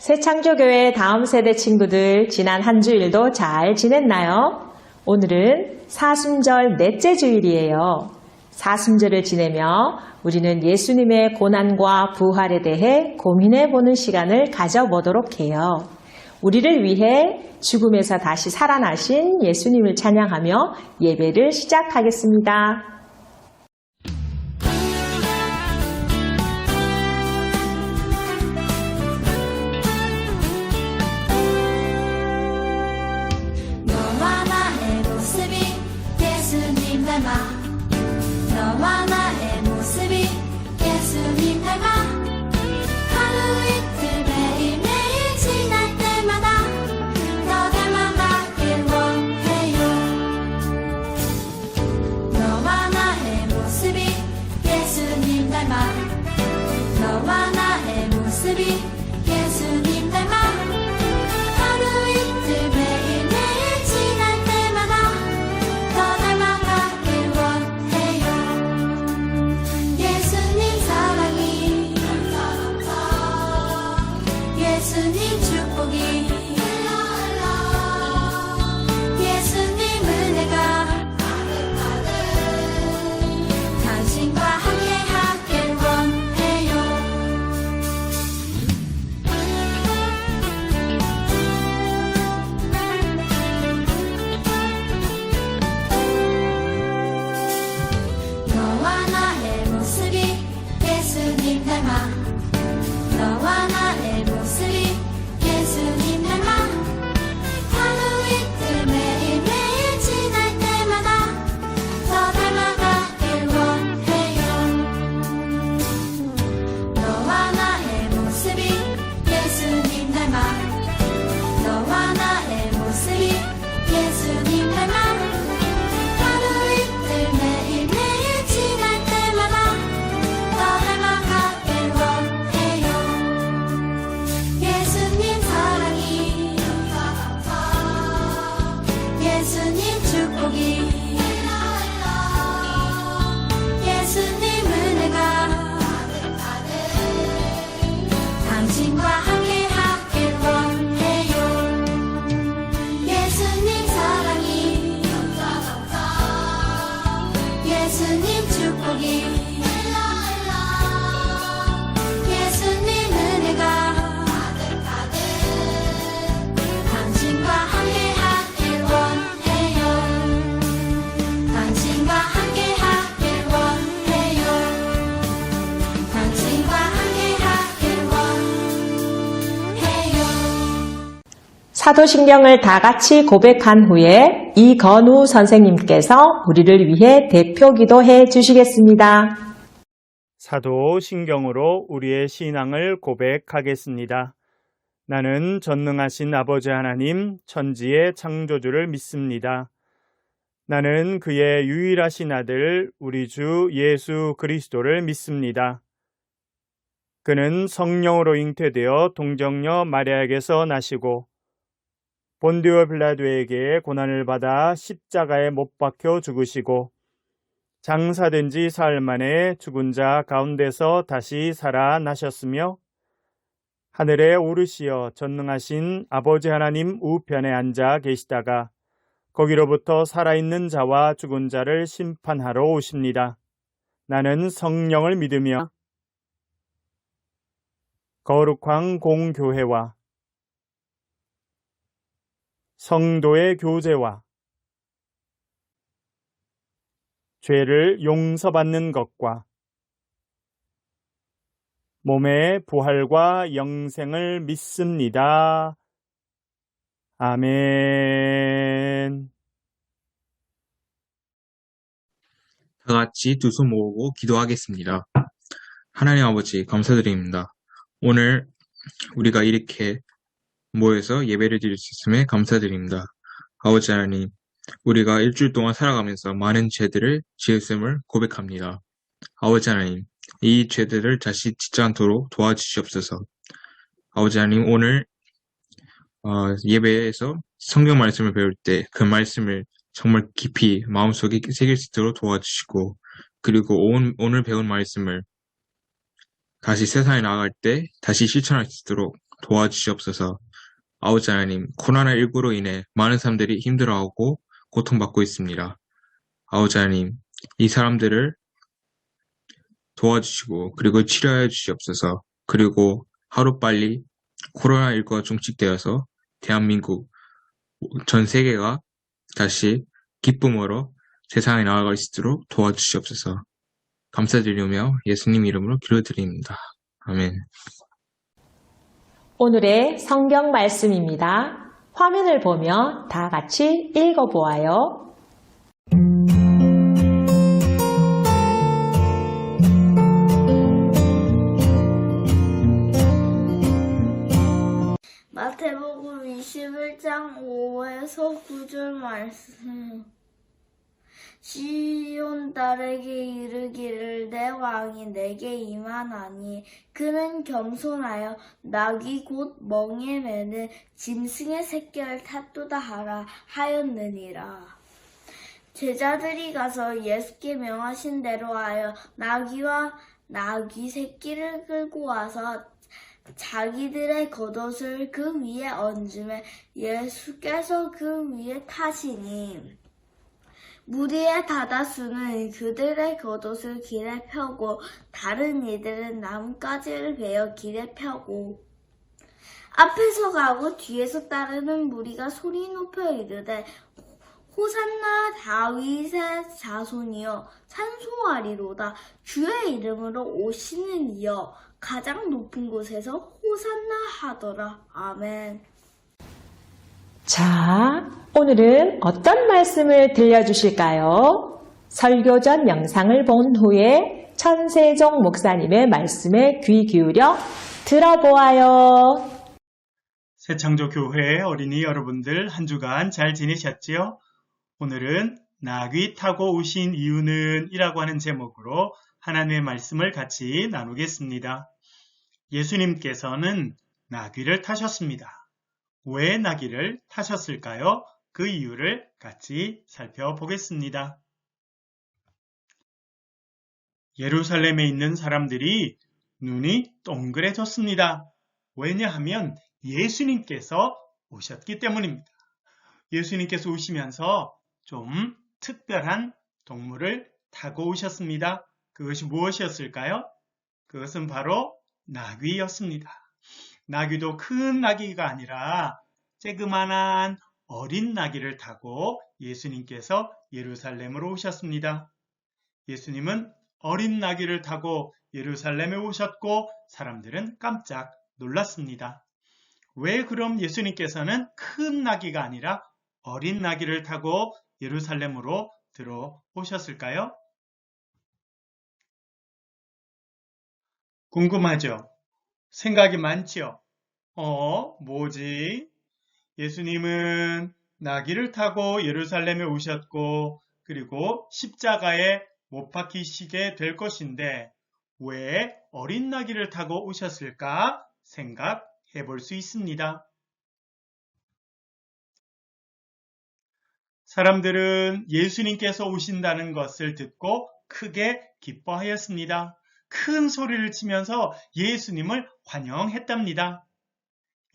새창조교회 다음 세대 친구들 지난 한 주일도 잘 지냈나요? 오늘은 사순절 넷째 주일이에요. 사순절을 지내며 우리는 예수님의 고난과 부활에 대해 고민해보는 시간을 가져보도록 해요. 우리를 위해 죽음에서 다시 살아나신 예수님을 찬양하며 예배를 시작하겠습니다. 너와 나의 모습이 예수님 닮아 하루 이틀 매일매일 지날 때마다 더 닮아가길 원해요. 너와 나의 모습이 예수님 닮아 너와 나의 모습이 예수님 닮아 하루 이틀 매일매일 지날 때마다 더 닮아가길 원해요. 예수님 사랑이 예수님 축복이 예수님 은혜가 당신과 함께하길 원해요. 너와 나의 모습이 예수님 닮아 너와 나의 모습이 예수님 닮아 하루 이틀 매일매일 지날 때마다 더 닮아가길 원해요. 너와 나의 모습이 예수님 닮아 너와 나의 모습이 예수님 닮아 하루 이틀 매일매일 지날 때마다 더 닮아가길 원해요. 예수님 사랑이 예수님 축복이 예수님 은혜가 당신과 함께하길 원해요. 예수님 사랑이 예수님 축복이 예수님 은혜가 당신과 함께하길 원해요. 당신과 함께하길 원해요. 당신과 함께하길 원해요. 사도신경을 다 같이 고백한 후에 이건우 선생님께서 우리를 위해 대표 기도해 주시겠습니다. 사도신경으로 우리의 신앙을 고백하겠습니다. 나는 전능하신 아버지 하나님 천지의 창조주를 믿습니다. 나는 그의 유일하신 아들 우리 주 예수 그리스도를 믿습니다. 그는 성령으로 잉태되어 동정녀 마리아에게서 나시고 본디오 빌라도에게 고난을 받아 십자가에 못 박혀 죽으시고 장사된 지 사흘 만에 죽은 자 가운데서 다시 살아나셨으며 하늘에 오르시어 전능하신 아버지 하나님 우편에 앉아 계시다가 거기로부터 살아있는 자와 죽은 자를 심판하러 오십니다. 나는 성령을 믿으며 거룩한 공교회와 성도의 교제와 죄를 용서받는 것과 몸의 부활과 영생을 믿습니다. 아멘. 다 같이 두 손 모으고 기도하겠습니다. 하나님 아버지 감사드립니다. 오늘 우리가 이렇게 모여서 예배를 드릴 수 있음에 감사드립니다. 아버지 하나님, 우리가 일주일 동안 살아가면서 많은 죄들을 지었음을 고백합니다. 아버지 하나님, 이 죄들을 다시 짓지 않도록 도와주시옵소서. 아버지 하나님, 오늘 예배에서 성경 말씀을 배울 때 그 말씀을 정말 깊이 마음속에 새길 수 있도록 도와주시고, 그리고 오늘 배운 말씀을 다시 세상에 나갈 때 다시 실천할 수 있도록 도와주시옵소서. 아버지 하나님, 코로나19로 인해 많은 사람들이 힘들어하고 고통받고 있습니다. 아버지 하나님, 이 사람들을 도와주시고 그리고 치료해 주시옵소서. 그리고 하루빨리 코로나19가 종식되어서 대한민국 전 세계가 다시 기쁨으로 세상에 나아갈 수 있도록 도와주시옵소서. 감사드리며 예수님 이름으로 기도드립니다. 아멘. 오늘의 성경 말씀입니다. 화면을 보며 다 같이 읽어보아요. 마태복음 21장 5에서 9절 말씀. 시온 딸에게 이르기를 내 왕이 내게 임하나니 그는 겸손하여 나귀 곧 멍에 매는 짐승의 새끼를 탔도다 하라 하였느니라. 제자들이 가서 예수께 명하신 대로 하여 나귀와 나귀 새끼를 끌고 와서 자기들의 겉옷을 그 위에 얹으며 예수께서 그 위에 타시니 무리의 다다수는 그들의 겉옷을 길에 펴고 다른 이들은 나뭇가지를 베어 길에 펴고 앞에서 가고 뒤에서 따르는 무리가 소리 높여 이르되 호산나 다윗의 자손이여 찬송하리로다. 주의 이름으로 오시는 이여 가장 높은 곳에서 호산나 하더라. 아멘. 자, 오늘은 어떤 말씀을 들려주실까요? 설교 전 영상을 본 후에 천세종 목사님의 말씀에 귀 기울여 들어보아요. 새창조교회 어린이 여러분들 한 주간 잘 지내셨지요? 오늘은 나귀 타고 오신 이유는 이라고 하는 제목으로 하나님의 말씀을 같이 나누겠습니다. 예수님께서는 나귀를 타셨습니다. 왜 나귀를 타셨을까요? 그 이유를 같이 살펴보겠습니다. 예루살렘에 있는 사람들이 눈이 동그래졌습니다. 왜냐하면 예수님께서 오셨기 때문입니다. 예수님께서 오시면서 좀 특별한 동물을 타고 오셨습니다. 그것이 무엇이었을까요? 그것은 바로 나귀였습니다. 나귀도 큰 나귀가 아니라 쬐그만한 어린 나귀를 타고 예수님께서 예루살렘으로 오셨습니다. 예수님은 어린 나귀를 타고 예루살렘에 오셨고 사람들은 깜짝 놀랐습니다. 왜 그럼 예수님께서는 큰 나귀가 아니라 어린 나귀를 타고 예루살렘으로 들어오셨을까요? 궁금하죠? 생각이 많지요? 뭐지? 예수님은 나귀를 타고 예루살렘에 오셨고 그리고 십자가에 못 박히시게 될 것인데 왜 어린 나귀를 타고 오셨을까 생각해 볼 수 있습니다. 사람들은 예수님께서 오신다는 것을 듣고 크게 기뻐하였습니다. 큰 소리를 치면서 예수님을 환영했답니다.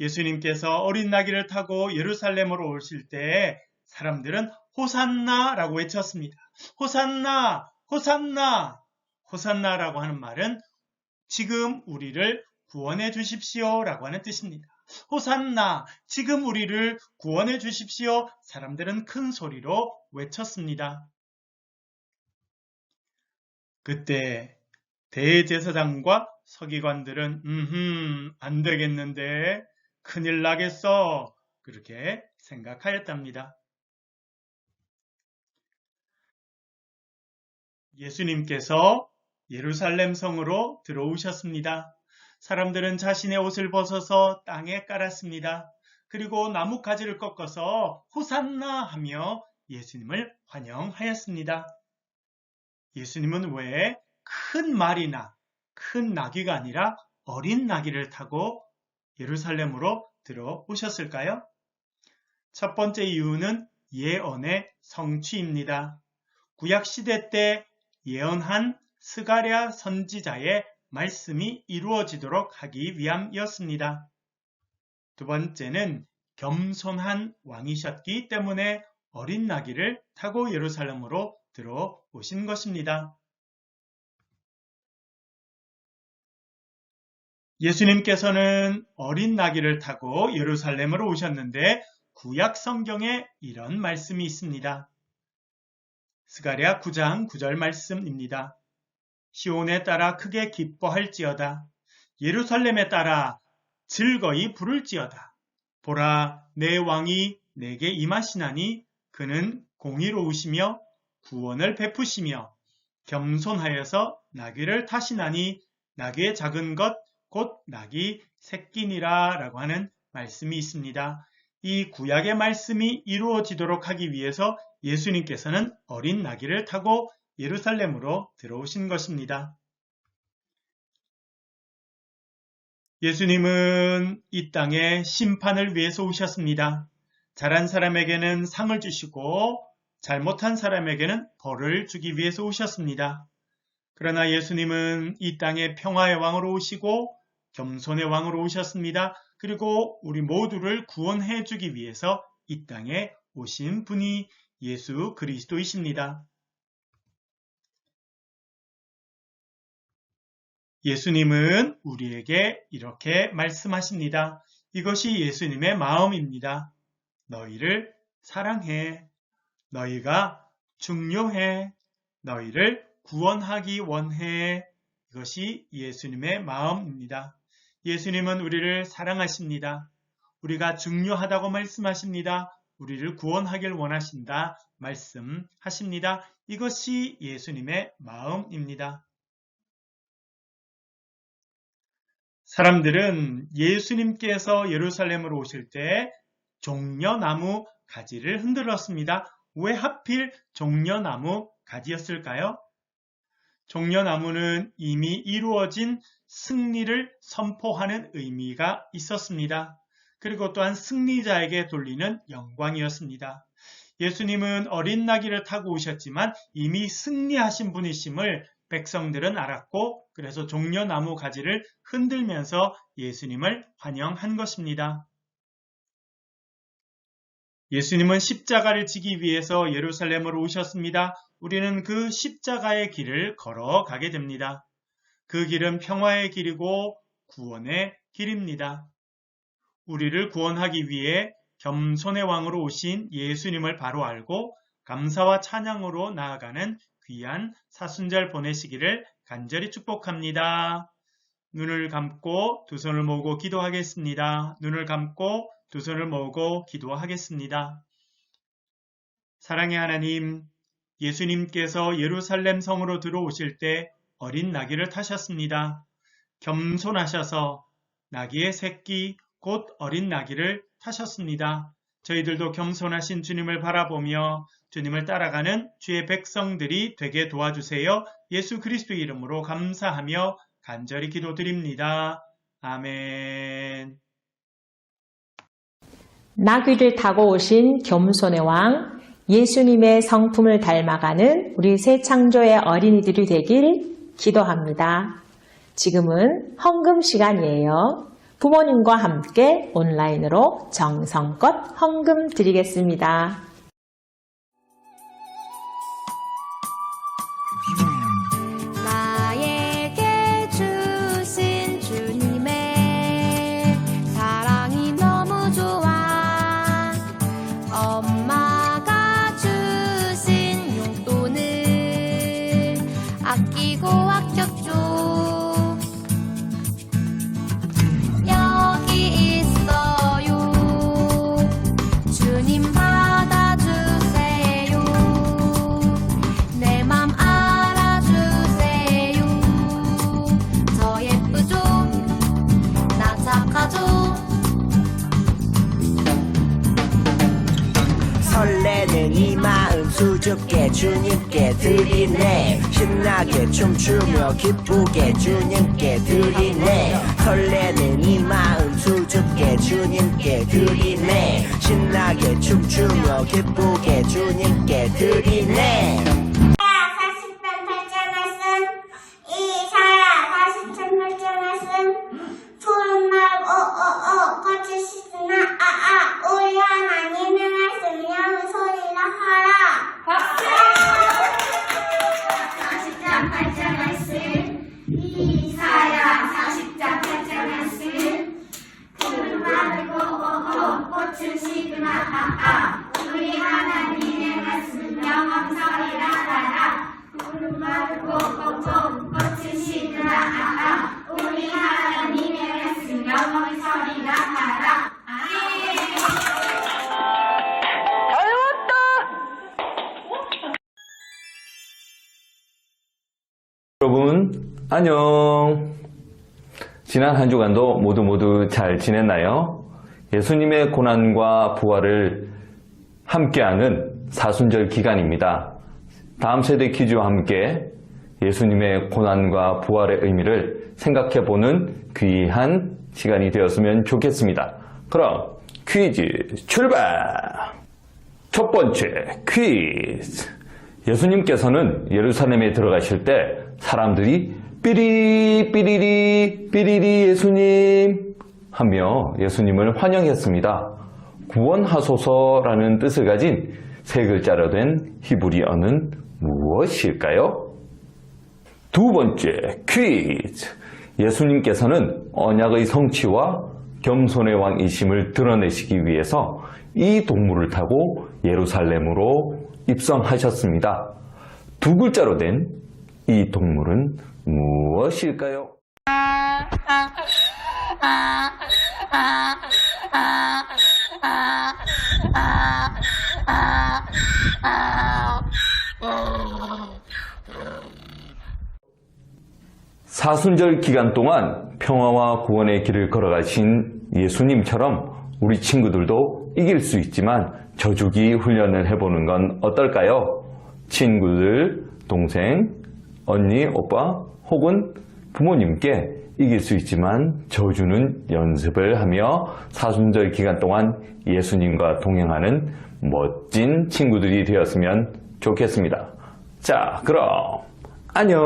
예수님께서 어린 나귀를 타고 예루살렘으로 오실 때 사람들은 호산나라고 외쳤습니다. 호산나! 호산나! 호산나라고 하는 말은 지금 우리를 구원해 주십시오 라고 하는 뜻입니다. 호산나! 지금 우리를 구원해 주십시오. 사람들은 큰 소리로 외쳤습니다. 그때 대제사장과 서기관들은 안 되겠는데 큰일 나겠어 그렇게 생각하였답니다. 예수님께서 예루살렘 성으로 들어오셨습니다. 사람들은 자신의 옷을 벗어서 땅에 깔았습니다. 그리고 나뭇가지를 꺾어서 호산나 하며 예수님을 환영하였습니다. 예수님은 왜 큰 말이나 큰 나귀가 아니라 어린 나귀를 타고 예루살렘으로 들어오셨을까요? 첫 번째 이유는 예언의 성취입니다. 구약시대 때 예언한 스가랴 선지자의 말씀이 이루어지도록 하기 위함이었습니다. 두 번째는 겸손한 왕이셨기 때문에 어린 나귀를 타고 예루살렘으로 들어오신 것입니다. 예수님께서는 어린 나귀를 타고 예루살렘으로 오셨는데 구약 성경에 이런 말씀이 있습니다. 스가랴 9장 9절 말씀입니다. 시온에 따라 크게 기뻐할지어다. 예루살렘에 따라 즐거이 부를지어다. 보라, 내 왕이 내게 임하시나니 그는 공의로우시며 구원을 베푸시며 겸손하여서 나귀를 타시나니 나귀의 작은 것 곧 나귀 새끼니라 라고 하는 말씀이 있습니다. 이 구약의 말씀이 이루어지도록 하기 위해서 예수님께서는 어린 나귀를 타고 예루살렘으로 들어오신 것입니다. 예수님은 이 땅에 심판을 위해서 오셨습니다. 잘한 사람에게는 상을 주시고 잘못한 사람에게는 벌을 주기 위해서 오셨습니다. 그러나 예수님은 이 땅에 평화의 왕으로 오시고 겸손의 왕으로 오셨습니다. 그리고 우리 모두를 구원해 주기 위해서 이 땅에 오신 분이 예수 그리스도이십니다. 예수님은 우리에게 이렇게 말씀하십니다. 이것이 예수님의 마음입니다. 너희를 사랑해. 너희가 중요해. 너희를 구원하기 원해. 이것이 예수님의 마음입니다. 예수님은 우리를 사랑하십니다. 우리가 중요하다고 말씀하십니다. 우리를 구원하길 원하신다 말씀하십니다. 이것이 예수님의 마음입니다. 사람들은 예수님께서 예루살렘으로 오실 때 종려나무 가지를 흔들었습니다. 왜 하필 종려나무 가지였을까요? 종려나무는 이미 이루어진 승리를 선포하는 의미가 있었습니다. 그리고 또한 승리자에게 돌리는 영광이었습니다. 예수님은 어린 나귀를 타고 오셨지만 이미 승리하신 분이심을 백성들은 알았고 그래서 종려나무 가지를 흔들면서 예수님을 환영한 것입니다. 예수님은 십자가를 지기 위해서 예루살렘으로 오셨습니다. 우리는 그 십자가의 길을 걸어가게 됩니다. 그 길은 평화의 길이고 구원의 길입니다. 우리를 구원하기 위해 겸손의 왕으로 오신 예수님을 바로 알고 감사와 찬양으로 나아가는 귀한 사순절 보내시기를 간절히 축복합니다. 눈을 감고 두 손을 모으고 기도하겠습니다. 눈을 감고 두 손을 모으고 기도하겠습니다. 사랑의 하나님, 예수님께서 예루살렘 성으로 들어오실 때 어린 나귀를 타셨습니다. 겸손하셔서 나귀의 새끼 곧 어린 나귀를 타셨습니다. 저희들도 겸손하신 주님을 바라보며 주님을 따라가는 주의 백성들이 되게 도와주세요. 예수 그리스도의 이름으로 감사하며 간절히 기도드립니다. 아멘. 나귀를 타고 오신 겸손의 왕, 예수님의 성품을 닮아가는 우리 새 창조의 어린이들이 되길 기도합니다. 지금은 헌금 시간이에요. 부모님과 함께 온라인으로 정성껏 헌금 드리겠습니다. 나에게 주신 주님의 사랑이 너무 좋아. 엄마가 주신 용돈을 아끼고 아꼈죠. 여기 있어요. 주님 받아주세요. 내 맘 알아주세요. 저 예쁘죠? 나 착하죠? 설레는 이 마음 수줍게 주님께 드리네. 신나게 춤추며 기쁘게 주님께 드리네. 설레는 이 마음 수줍게 주님께 드리네. 신나게 춤추며 기쁘게 주님께 드리네. 40편 8절 말씀 이사야 40편 8절 말씀 푸른 날 오오오 거칠 시즌 여러분 안녕. 지난 한 주간도 모두 잘 지냈나요? 예수님의 고난과 부활을 함께하는 사순절 기간입니다. 다음 세대 퀴즈와 함께 예수님의 고난과 부활의 의미를 생각해보는 귀한 시간이 되었으면 좋겠습니다. 그럼 퀴즈 출발! 첫 번째 퀴즈. 예수님께서는 예루살렘에 들어가실 때 사람들이 삐리리 예수님 하며 예수님을 환영했습니다. 구원하소서라는 뜻을 가진 세 글자로 된 히브리어는 무엇일까요? 두 번째 퀴즈. 예수님께서는 언약의 성취와 겸손의 왕이심을 드러내시기 위해서 이 동물을 타고 예루살렘으로 입성하셨습니다. 두 글자로 된 이 동물은 무엇일까요? 사순절 기간 동안 평화와 구원의 길을 걸어가신 예수님처럼 우리 친구들도 이길 수 있지만 저주기 훈련을 해보는 건 어떨까요? 친구들, 동생, 언니, 오빠 혹은 부모님께 이길 수 있지만 저주는 연습을 하며 사순절 기간 동안 예수님과 동행하는 멋진 친구들이 되었으면 좋겠습니다. 자, 그럼 안녕!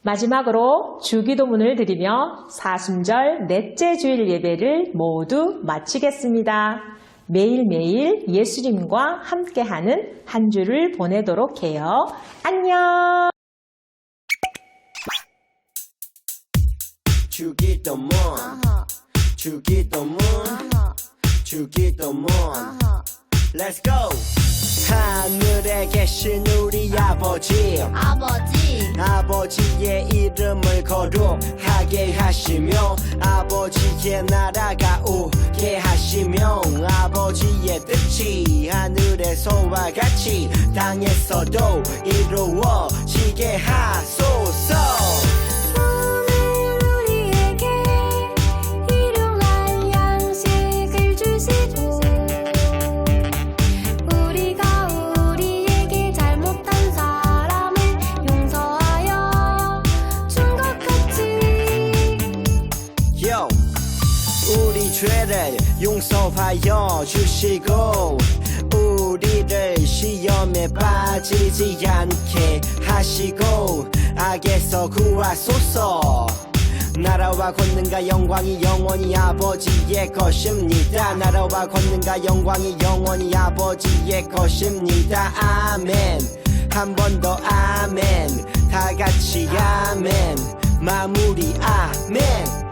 마지막으로 주기도문을 드리며 사순절 넷째 주일 예배를 모두 마치겠습니다. 매일매일 예수님과 함께하는 한 주를 보내도록 해요. 안녕! 주기도문 주기도문 Let's go! 하늘에 계신 우리 아버지 아버지의 이름을 거룩하게 하시며 아버지의 나라가 오게 하시며 아버지의 뜻이 하늘에서와 같이 땅에서도 이루어지게 하소서. 오늘 우리에게 일용할 양식을 주시고 우리가 우리에게 잘못한 사람을 용서하여 준 것 같이 우리 죄를 용서하여 주시고 우리를 시험에 빠지지 않게 하시고 악에서 구하소서. 나라와 권능과 영광이 영원히 아버지의 것입니다. 나라와 권능과 영광이 영원히 아버지의 것입니다. 아멘. 한 번 더 아멘. 다 같이 아멘. 마무리 아멘.